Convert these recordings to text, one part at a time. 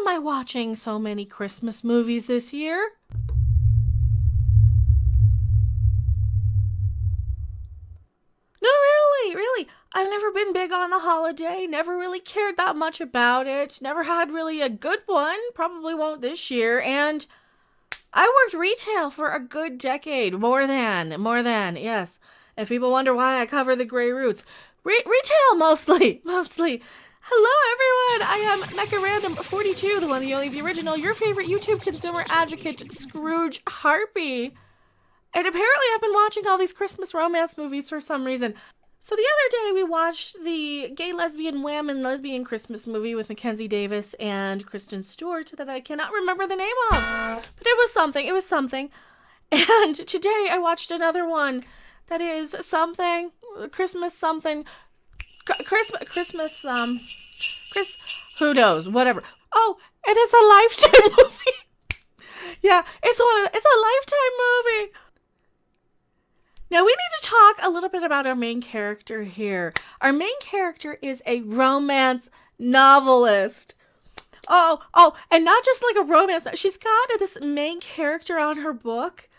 am I watching so many Christmas movies this year? No, really. I've never been big on the holiday, never really cared that much about it, never had really a good one, probably won't this year, and I worked retail for a good decade, more than, yes. If people wonder why I cover the gray roots, retail mostly. Hello everyone, I am Mecca Random 42, the one, the only, the original, your favorite YouTube consumer advocate, Scrooge Harpy. And apparently I've been watching all these Christmas romance movies for some reason. So the other day we watched the gay, lesbian, wham and lesbian Christmas movie with Mackenzie Davis and Kristen Stewart that I cannot remember the name of. But it was something. And today I watched another one that is something, Christmas something, Christmas, who knows, whatever. Oh, and it's a Lifetime movie. Yeah, it's a Lifetime movie. Now, we need to talk a little bit about our main character here. Our main character is a romance novelist. Oh, and not just like a romance. She's got this main character on her book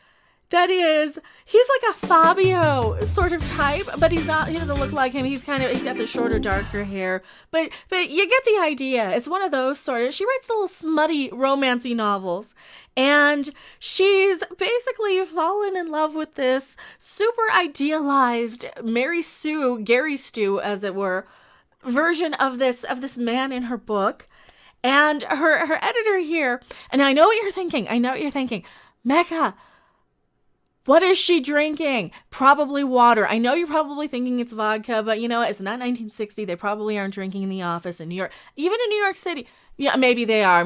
that is, he's like a Fabio sort of type, but he's not, he doesn't look like him. He's got the shorter, darker hair. But you get the idea. It's one of those sort of, she writes little smutty, romancy novels. And she's basically fallen in love with this super idealized Mary Sue, Gary Stu, as it were, version of this man in her book. And her editor here, and I know what you're thinking. Mecca, what is she drinking? Probably water. I know you're probably thinking it's vodka, but you know what? It's not 1960. They probably aren't drinking in the office in New York. Even in New York City. Yeah, maybe they are.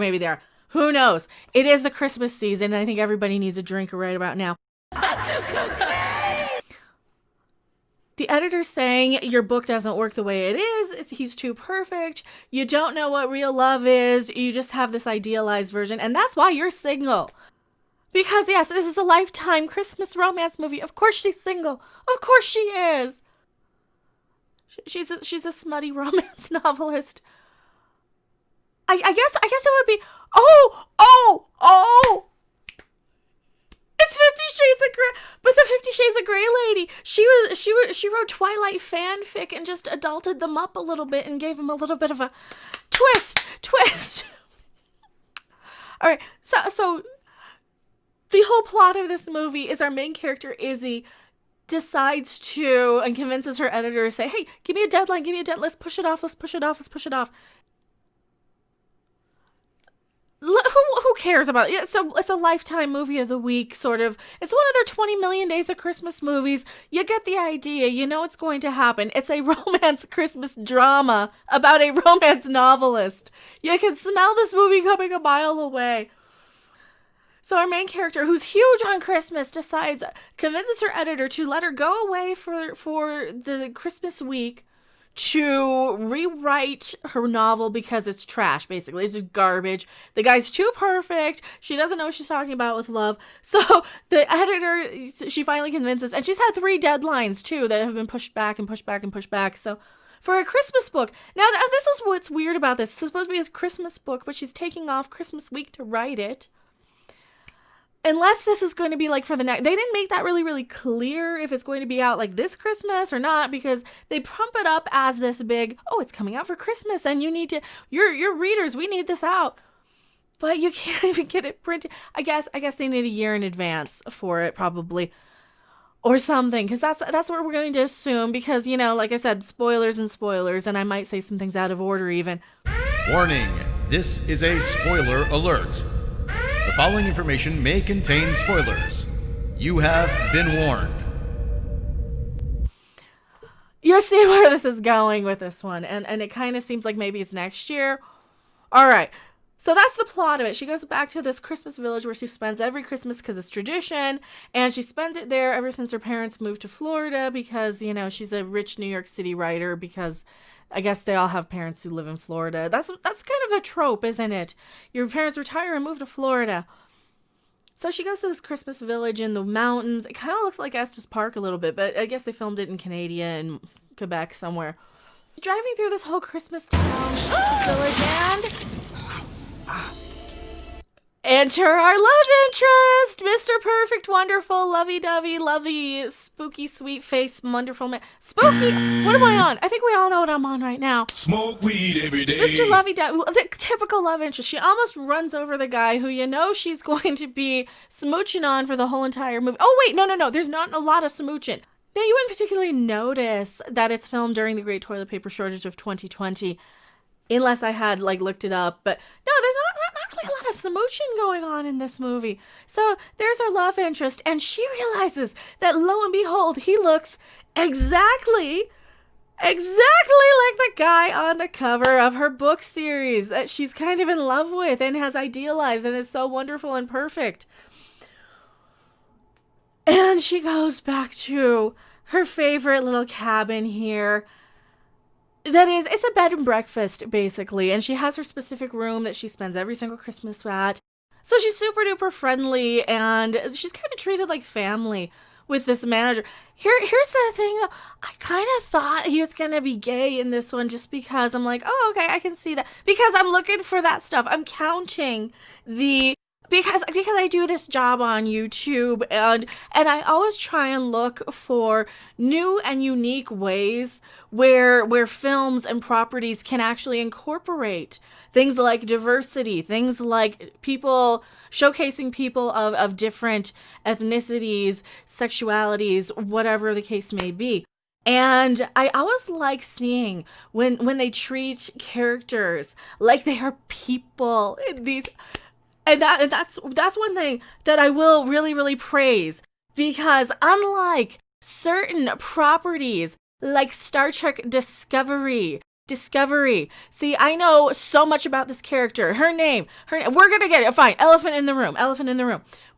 Who knows? It is the Christmas season, and I think everybody needs a drink right about now. The editor's saying your book doesn't work the way it is. He's too perfect. You don't know what real love is. You just have this idealized version, and that's why you're single. Because, yes, this is a Lifetime Christmas romance movie. Of course she's single. Of course she is. She's a smutty romance novelist. I guess it would be, oh! It's 50 Shades of Grey. But the 50 Shades of Grey lady, she wrote Twilight fanfic and just adulted them up a little bit and gave them a little bit of a twist. All right, so the whole plot of this movie is our main character, Izzy, decides to, and convinces her editor to say, hey, give me a deadline, let's push it off. Who cares about it? It's a Lifetime movie of the week, sort of. It's one of their 20 million days of Christmas movies. You get the idea. You know what's going to happen. It's a romance Christmas drama about a romance novelist. You can smell this movie coming a mile away. So our main character, who's huge on Christmas, convinces her editor to let her go away for the Christmas week to rewrite her novel because it's trash, basically. It's just garbage. The guy's too perfect. She doesn't know what she's talking about with love. So the editor, she finally convinces, and she's had 3 deadlines, too, that have been pushed back. So for a Christmas book. Now, this is what's weird about this. It's supposed to be a Christmas book, but she's taking off Christmas week to write it. Unless this is going to be like for the next, they didn't make that really, really clear if it's going to be out like this Christmas or not, because they pump it up as this big, it's coming out for Christmas and you need to, your readers, we need this out. But you can't even get it printed. I guess they need a year in advance for it probably, or something, because that's what we're going to assume, because, you know, like I said, spoilers, and I might say some things out of order even. Warning, this is a spoiler alert. The following information may contain spoilers. You have been warned. You see where this is going with this one, and it kind of seems like maybe it's next year. All right, so that's the plot of it. She goes back to this Christmas village where she spends every Christmas because it's tradition, and she spends it there ever since her parents moved to Florida because, you know, she's a rich New York City writer, because I guess they all have parents who live in Florida. That's kind of a trope, isn't it? Your parents retire and move to Florida. So she goes to this Christmas village in the mountains. It kind of looks like Estes Park a little bit, but I guess they filmed it in Canada and Quebec somewhere. Driving through this whole Christmas town, Christmas village, and Enter our love interest, Mr. Perfect, wonderful, lovey-dovey, lovey, spooky, sweet face, wonderful man. Spooky? What am I on? I think we all know what I'm on right now. Smoke weed every day. Mr. Lovey-dovey, the typical love interest. She almost runs over the guy who you know she's going to be smooching on for the whole entire movie. Oh, wait, no. There's not a lot of smooching. Now, you wouldn't particularly notice that it's filmed during the great toilet paper shortage of 2020, unless I had, looked it up. But no, there's not really a lot of smooching going on in this movie. So there's our love interest, and she realizes that, lo and behold, he looks exactly like the guy on the cover of her book series that she's kind of in love with and has idealized and is so wonderful and perfect. And she goes back to her favorite little cabin here. That is, it's a bed and breakfast, basically. And she has her specific room that she spends every single Christmas at. So she's super duper friendly, and she's kind of treated like family with this manager. Here's the thing, though. I kind of thought he was going to be gay in this one just because I'm like, oh, okay, I can see that. Because I'm looking for that stuff. I'm counting the... Because I do this job on YouTube, and I always try and look for new and unique ways where films and properties can actually incorporate things like diversity, things like people showcasing people of different ethnicities, sexualities, whatever the case may be. And I always like seeing when they treat characters like they are people in these. And that's one thing that I will really, really praise, because unlike certain properties like Star Trek Discovery, see, I know so much about this character. Her name, we're gonna get it. Fine, elephant in the room.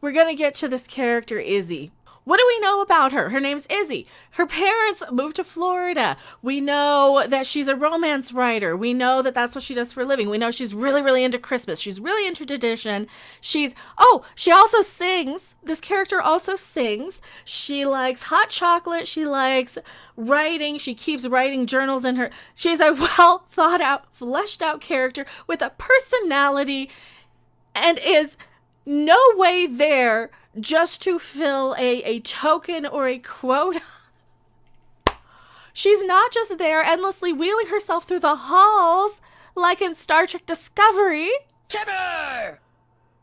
We're gonna get to this character, Izzy. What do we know about her? Her name's Izzy. Her parents moved to Florida. We know that she's a romance writer. We know that that's what she does for a living. We know she's really, really into Christmas. She's really into tradition. She also sings. This character also sings. She likes hot chocolate. She likes writing. She keeps writing journals in her. She's a well thought out, fleshed out character with a personality, and is no way there just to fill a token or a quota. She's not just there endlessly wheeling herself through the halls like in Star Trek Discovery. Chipper!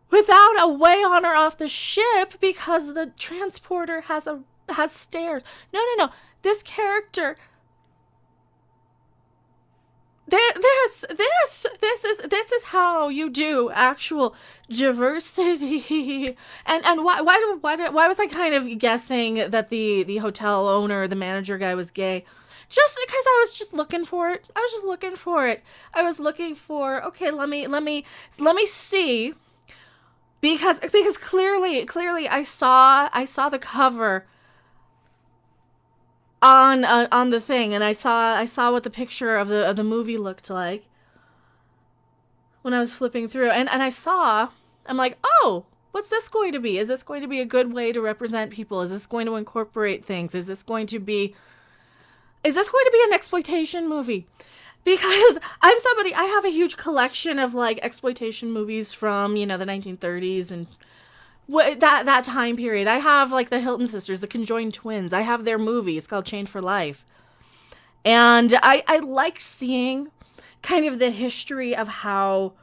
Without a way on or off the ship because the transporter has stairs. No. This character... This is how you do actual diversity. And why was I kind of guessing that the hotel owner, the manager guy, was gay? Just because I was just looking for it. I was looking for, okay, let me see, because clearly I saw the cover on the thing, and I saw what the picture of the movie looked like when I was flipping through, and I'm like, oh, what's this going to be? Is this going to be a good way to represent people? Is this going to incorporate things? Is this going to be an exploitation movie? Because I have a huge collection of exploitation movies from, the 1930s and that time period. I have the Hilton sisters, the conjoined twins. I have their movie. It's called Chained for Life. And I like seeing kind of the history of how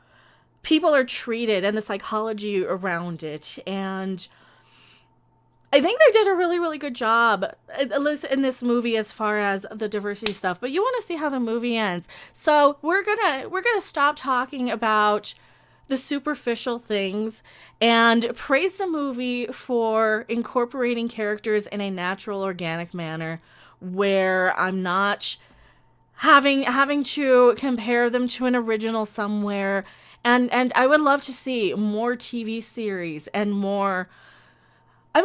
people are treated and the psychology around it. And I think they did a really, really good job in this movie as far as the diversity stuff. But you want to see how the movie ends. So we're gonna stop talking about the superficial things and praise the movie for incorporating characters in a natural, organic manner where I'm not having to compare them to an original somewhere. And I would love to see more TV series and more. I'm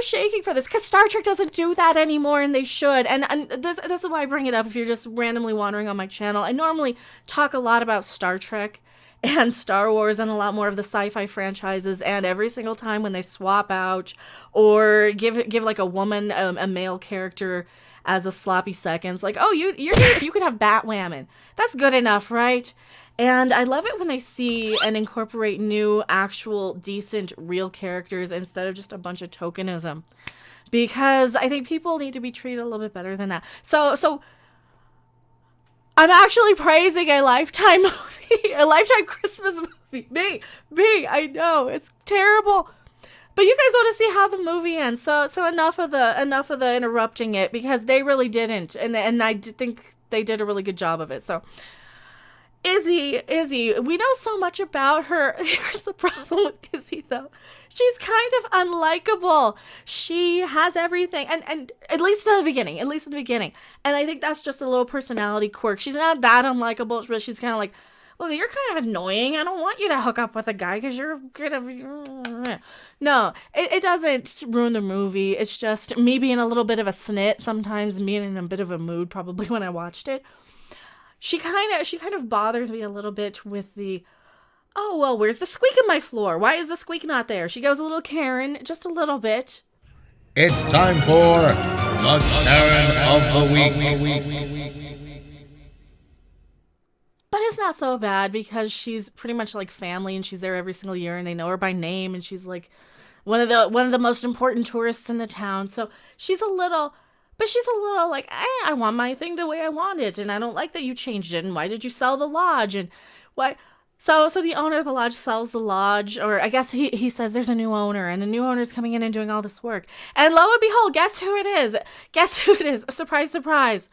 shaking for this because Star Trek doesn't do that anymore, and they should. And this is why I bring it up. If you're just randomly wandering on my channel, I normally talk a lot about Star Trek and Star Wars and a lot more of the sci-fi franchises, and every single time when they swap out or give a woman a male character as a sloppy seconds. Like, oh, you could have Batwoman. That's good enough, right? And I love it when they see and incorporate new, actual, decent, real characters instead of just a bunch of tokenism. Because I think people need to be treated a little bit better than that. So I'm actually praising a Lifetime movie, a Lifetime Christmas movie. Me, I know, it's terrible. But you guys want to see how the movie ends. So enough of the interrupting it, because they really didn't. And I think they did a really good job of it. So Izzy, we know so much about her. Here's the problem with Izzy, though. She's kind of unlikable. She has everything, and at least in the beginning. And I think that's just a little personality quirk. She's not that unlikable, but she's kind of like, well, you're kind of annoying. I don't want you to hook up with a guy because you're kind of... No, it doesn't ruin the movie. It's just me being a little bit of a snit, sometimes being in a bit of a mood probably when I watched it. She kind of bothers me a little bit with the, oh, well, where's the squeak in my floor? Why is the squeak not there? She goes a little Karen, just a little bit. It's time for the Karen of the Week. But it's not so bad because she's pretty much like family and she's there every single year and they know her by name and she's like one of the most important tourists in the town. So she's a little like, I want my thing the way I want it, and I don't like that you changed it, and why did you sell the lodge, and why? So the owner of the lodge sells the lodge, or I guess he says there's a new owner, and the new owner's coming in and doing all this work. And lo and behold, guess who it is? Surprise, surprise.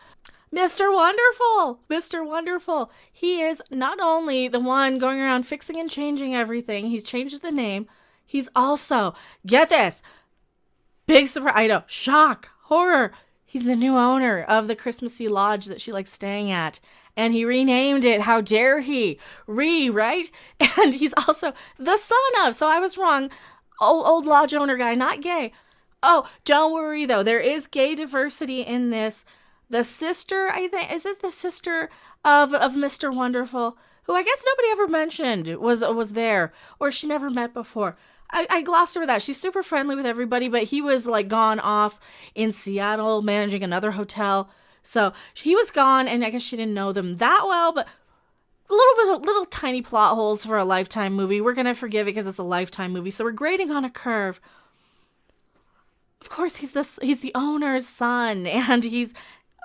Mr. Wonderful. Mr. Wonderful. He is not only the one going around fixing and changing everything, he's changed the name, he's also, get this, big surprise, I know, shock, horror, he's the new owner of the Christmassy lodge that she likes staying at. And he renamed it. How dare he? Right? And he's also the son of. So I was wrong. Old lodge owner guy, not gay. Oh, don't worry, though. There is gay diversity in this. The sister, I think, is this the sister of Mr. Wonderful? Who I guess nobody ever mentioned was there. Or she never met before. I glossed over that. She's super friendly with everybody, but he was like gone off in Seattle managing another hotel. So he was gone, and I guess she didn't know them that well, but little tiny plot holes for a Lifetime movie. We're going to forgive it because it's a Lifetime movie, so we're grading on a curve. Of course, he's the owner's son, and he's,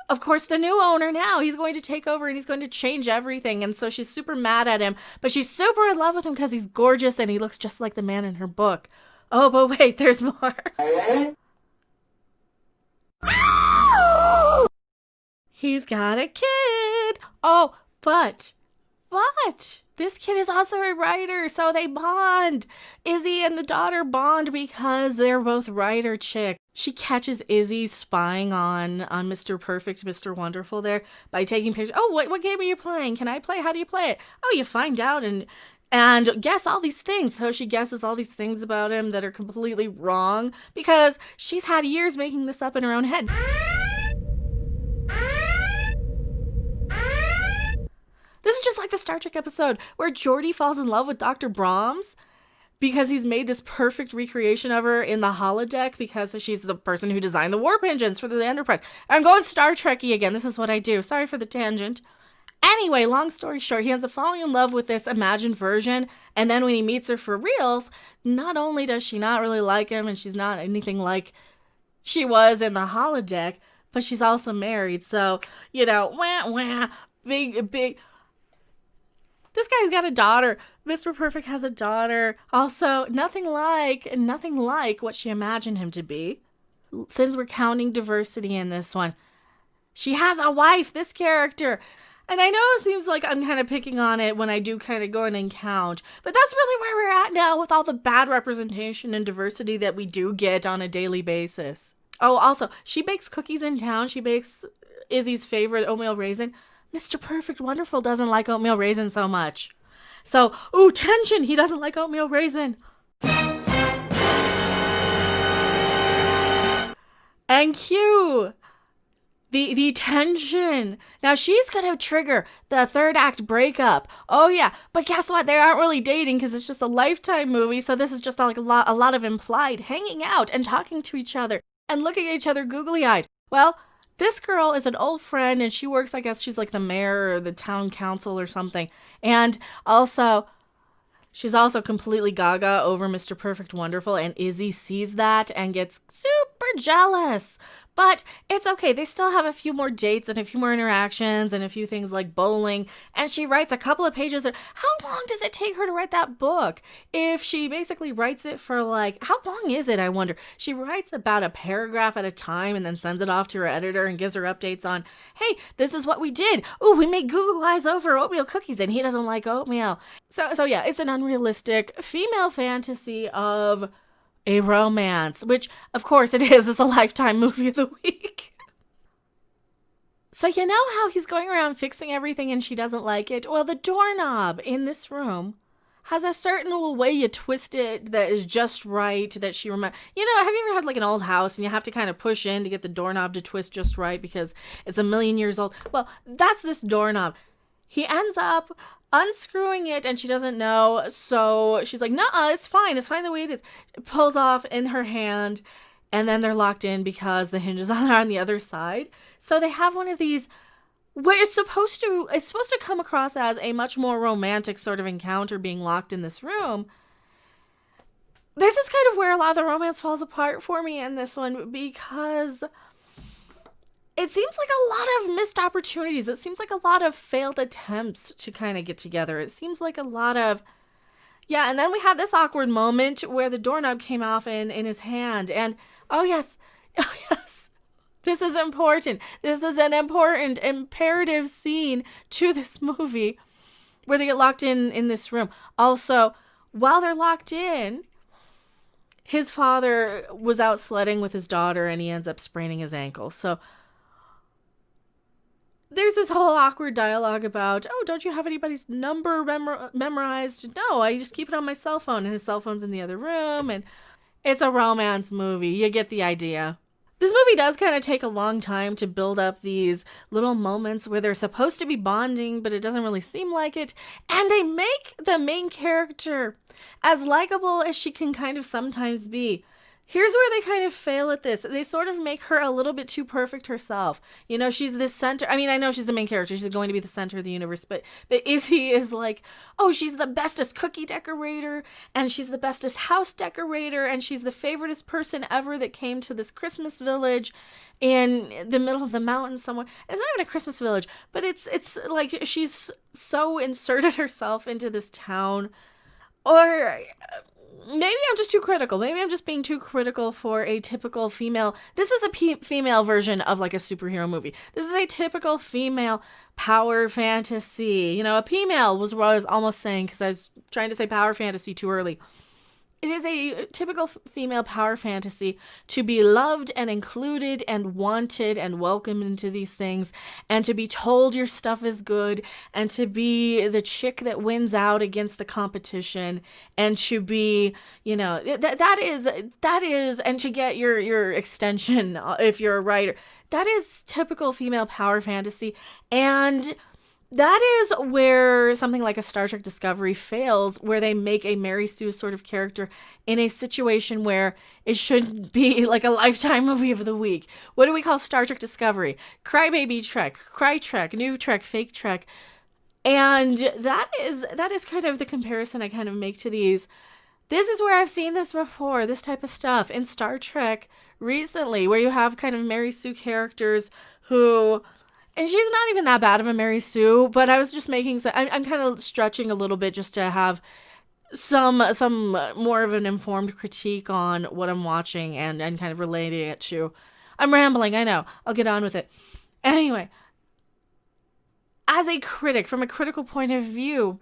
of course, the new owner now. He's going to take over, and he's going to change everything, and so she's super mad at him, but she's super in love with him because he's gorgeous, and he looks just like the man in her book. Oh, but wait, there's more. He's got a kid. Oh, but this kid is also a writer, so they bond. Izzy and the daughter bond because they're both writer chicks. She catches Izzy spying on Mr. Perfect, Mr. Wonderful there by taking pictures. Oh, what game are you playing? Can I play? How do you play it? Oh, you find out and guess all these things. So she guesses all these things about him that are completely wrong because she's had years making this up in her own head. This is just like the Star Trek episode where Geordi falls in love with Dr. Brahms because he's made this perfect recreation of her in the holodeck because she's the person who designed the warp engines for the Enterprise. I'm going Star Trek-y again. This is what I do. Sorry for the tangent. Anyway, long story short, he ends up falling in love with this imagined version, and then when he meets her for reals, not only does she not really like him, and she's not anything like she was in the holodeck, but she's also married, so, big... This guy's got a daughter. Mr. Perfect has a daughter. Also, nothing like what she imagined him to be. Since we're counting diversity in this one, she has a wife, this character. And I know it seems like I'm kind of picking on it when I do kind of go in and count, but that's really where we're at now with all the bad representation and diversity that we do get on a daily basis. Oh, also, she bakes cookies in town. She bakes Izzy's favorite oatmeal raisin. Mr. Perfect Wonderful doesn't like oatmeal raisin so much. So, ooh, tension! He doesn't like oatmeal raisin. And cue the tension. Now she's gonna trigger the third act breakup. Oh yeah, but guess what? They aren't really dating because it's just a Lifetime movie. So this is just like a lot of implied hanging out and talking to each other and looking at each other googly-eyed. Well, this girl is an old friend, and she works, I guess she's like the mayor or the town council or something. And also, she's also completely gaga over Mr. Perfect Wonderful, and Izzy sees that and gets super jealous. But it's okay. They still have a few more dates and a few more interactions and a few things like bowling. And she writes a couple of pages. How long does it take her to write that book? If she basically writes it for like, how long is it, I wonder? She writes about a paragraph at a time and then sends it off to her editor and gives her updates on, hey, this is what we did. Ooh, we made goo goo eyes over oatmeal cookies and he doesn't like oatmeal. So yeah, it's an unrealistic female fantasy of a romance, which of course it is. It's a Lifetime movie of the week. So you know how he's going around fixing everything and she doesn't like it? Well, the doorknob in this room has a certain little way you twist it that is just right, that she remember. You know, have you ever had like an old house and you have to kind of push in to get the doorknob to twist just right because it's a million years old? Well, that's this doorknob. He ends up unscrewing it and she doesn't know, so she's like, "Nuh-uh, it's fine the way it is." It pulls off in her hand, and then they're locked in because the hinge is on the other side. So they have one of these where it's supposed to come across as a much more romantic sort of encounter, being locked in this room. This is kind of where a lot of the romance falls apart for me in this one, because it seems like a lot of missed opportunities. It seems like a lot of failed attempts to kind of get together. It seems like a lot of, yeah, and then we had this awkward moment where the doorknob came off in his hand. And, oh yes, this is important. This is an important, imperative scene to this movie where they get locked in this room. Also, while they're locked in, his father was out sledding with his daughter and he ends up spraining his ankle. So there's this whole awkward dialogue about, oh, don't you have anybody's number memorized? No, I just keep it on my cell phone. And his cell phone's in the other room. And it's a romance movie. You get the idea. This movie does kind of take a long time to build up these little moments where they're supposed to be bonding, but it doesn't really seem like it. And they make the main character as likable as she can kind of sometimes be. Here's where they kind of fail at this. They sort of make her a little bit too perfect herself. You know, she's the center. I mean, I know she's the main character. She's going to be the center of the universe. But Izzy is like, oh, she's the bestest cookie decorator. And she's the bestest house decorator. And she's the favoriteest person ever that came to this Christmas village in the middle of the mountains somewhere. It's not even a Christmas village. But it's like she's so inserted herself into this town. Or maybe I'm just too critical. Maybe I'm just being too critical for a typical female. This is a female version of like a superhero movie. This is a typical female power fantasy. You know, a female was what I was almost saying because I was trying to say power fantasy too early. It is a typical female power fantasy to be loved and included and wanted and welcomed into these things, and to be told your stuff is good, and to be the chick that wins out against the competition, and to be, you know, that is, and to get your extension if you're a writer. That is typical female power fantasy, and that is where something like a Star Trek Discovery fails, where they make a Mary Sue sort of character in a situation where it should be like a Lifetime movie of the week. What do we call Star Trek Discovery? Crybaby Trek, Cry Trek, New Trek, Fake Trek. And that is kind of the comparison I kind of make to these. This is where I've seen this before, this type of stuff in Star Trek recently, where you have kind of Mary Sue characters who... And she's not even that bad of a Mary Sue, but I was just making I'm kind of stretching a little bit just to have some more of an informed critique on what I'm watching and kind of relating it to. I'm rambling, I know. I'll get on with it. Anyway, as a critic, from a critical point of view,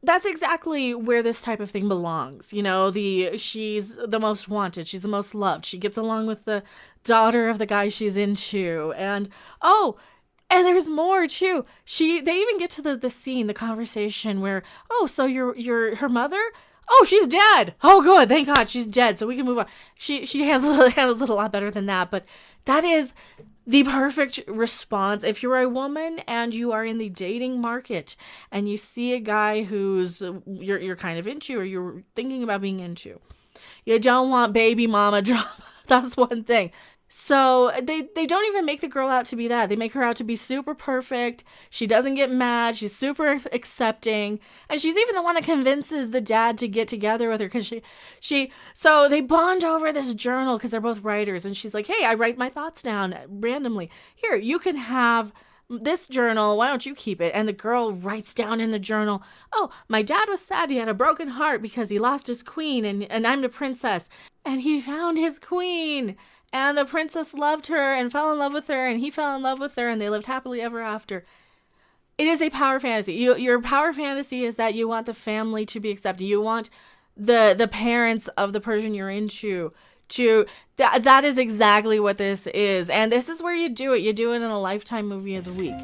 that's exactly where this type of thing belongs. You know, she's the most wanted, she's the most loved, she gets along with the daughter of the guy she's into, and there's more too. They even get to the scene, the conversation where, oh, so her mother, oh, she's dead. Oh, good, thank God she's dead, so we can move on. She handles it a lot better than that, but that is the perfect response. If you're a woman and you are in the dating market and you see a guy who's you're kind of into, or you're thinking about being into, you don't want baby mama drama. That's one thing. So they don't even make the girl out to be that. They make her out to be super perfect. She doesn't get mad. She's super accepting. And she's even the one that convinces the dad to get together with her because so they bond over this journal because they're both writers. And she's like, hey, I write my thoughts down randomly. Here, you can have this journal. Why don't you keep it? And the girl writes down in the journal, oh, my dad was sad. He had a broken heart because he lost his queen and I'm the princess. And he found his queen. And the princess loved her and fell in love with her, and he fell in love with her, and they lived happily ever after. It is a power fantasy. Your power fantasy is that you want the family to be accepted. You want the parents of the person you're into to... That is exactly what this is. And this is where you do it. You do it in a Lifetime movie of the week.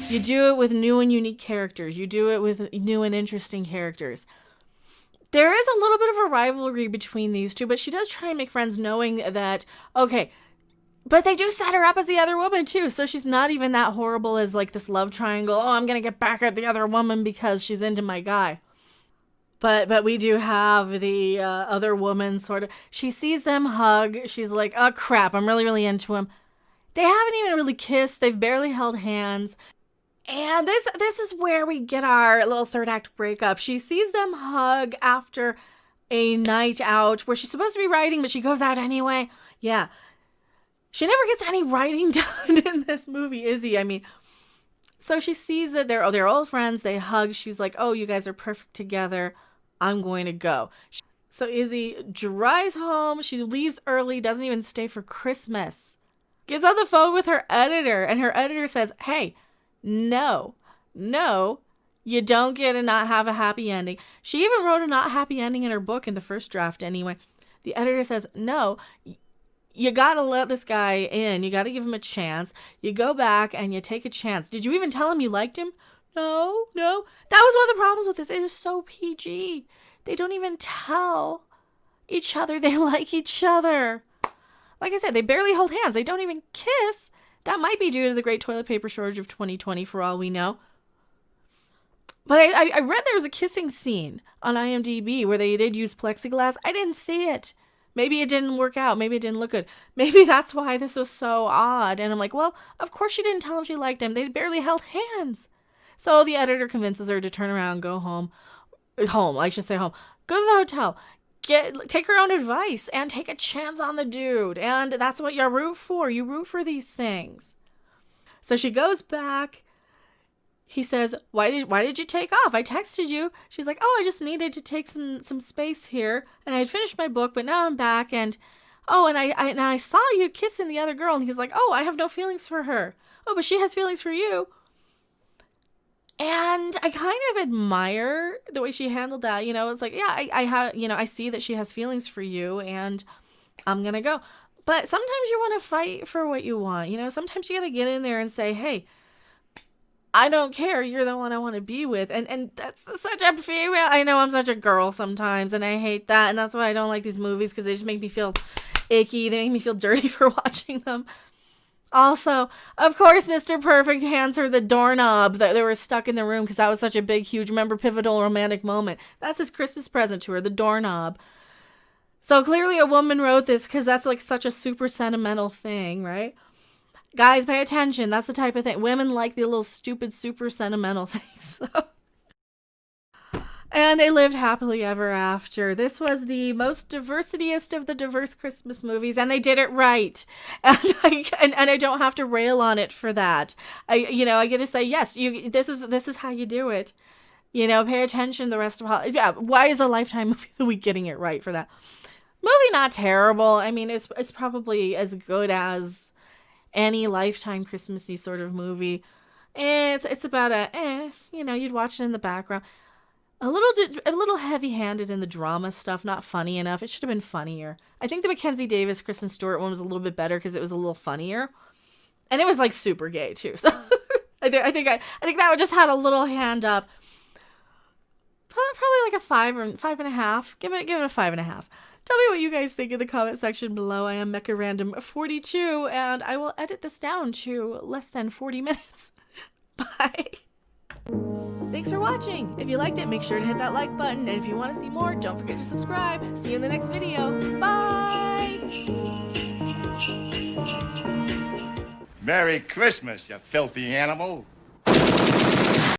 You do it with new and unique characters. You do it with new and interesting characters. There is a little bit of a rivalry between these two, but she does try and make friends knowing that, okay, but they do set her up as the other woman too, so she's not even that horrible as like this love triangle. Oh, I'm going to get back at the other woman because she's into my guy. But we do have the other woman sort of, she sees them hug. She's like, oh crap, I'm really, really into him. They haven't even really kissed. They've barely held hands. And this is where we get our little third act breakup. She sees them hug after a night out where she's supposed to be writing, but she goes out anyway. Yeah. She never gets any writing done in this movie, Izzy. I mean, so she sees that they're old friends. They hug. She's like, oh, you guys are perfect together. I'm going to go. So Izzy drives home. She leaves early, doesn't even stay for Christmas. Gets on the phone with her editor, and her editor says, hey, no, you don't get to not have a happy ending. She even wrote a not happy ending in her book in the first draft anyway. The editor says, no, you gotta let this guy in. You gotta give him a chance. You go back and you take a chance. Did you even tell him you liked him? No. That was one of the problems with this. It is so PG. They don't even tell each other they like each other. Like I said, they barely hold hands. They don't even kiss. That might be due to the great toilet paper shortage of 2020 for all we know. But I read there was a kissing scene on IMDb where they did use plexiglass. I didn't see it. Maybe it didn't work out. Maybe it didn't look good. Maybe that's why this was so odd. And I'm like, well, of course she didn't tell him she liked him. They barely held hands. So the editor convinces her to turn around, go home. Go to the hotel. Take her own advice and take a chance on the dude. And that's what you root for. You root for these things. So she goes back. He says, why did you take off? I texted you. She's like, oh, I just needed to take some space here. And I had finished my book, but now I'm back. And I saw you kissing the other girl. And he's like, oh, I have no feelings for her. Oh, but she has feelings for you. And I kind of admire the way she handled that. You know, it's like, yeah, I see that she has feelings for you and I'm going to go. But sometimes you want to fight for what you want. You know, sometimes you got to get in there and say, hey, I don't care. You're the one I want to be with. And that's such a female. I know I'm such a girl sometimes and I hate that. And that's why I don't like these movies because they just make me feel icky. They make me feel dirty for watching them. Also, of course, Mr. Perfect hands her the doorknob that they were stuck in the room because that was such a big, huge, pivotal romantic moment. That's his Christmas present to her, the doorknob. So clearly a woman wrote this because that's like such a super sentimental thing, right? Guys, pay attention. That's the type of thing. Women like the little stupid, super sentimental things. And they lived happily ever after. This was the most diversitiest of the diverse Christmas movies, and they did it right. And I don't have to rail on it for that. I get to say, yes, this is how you do it. You know, pay attention the rest of why is a Lifetime movie of the week getting it right for that? Movie not terrible. I mean, it's probably as good as any Lifetime Christmassy sort of movie. It's about you'd watch it in the background. A little heavy-handed in the drama stuff, not funny enough. It should have been funnier. I think the Mackenzie Davis, Kristen Stewart one was a little bit better because it was a little funnier, and it was like super gay too. So I think that one just had a little hand up. Probably like a 5 or 5.5. Give it a 5.5. Tell me what you guys think in the comment section below. I am Mecha Random 42, and I will edit this down to less than 40 minutes. Bye. Thanks for watching. If you liked it, make sure to hit that like button. And if you want to see more, don't forget to subscribe. See you in the next video. Bye! Merry Christmas, you filthy animal.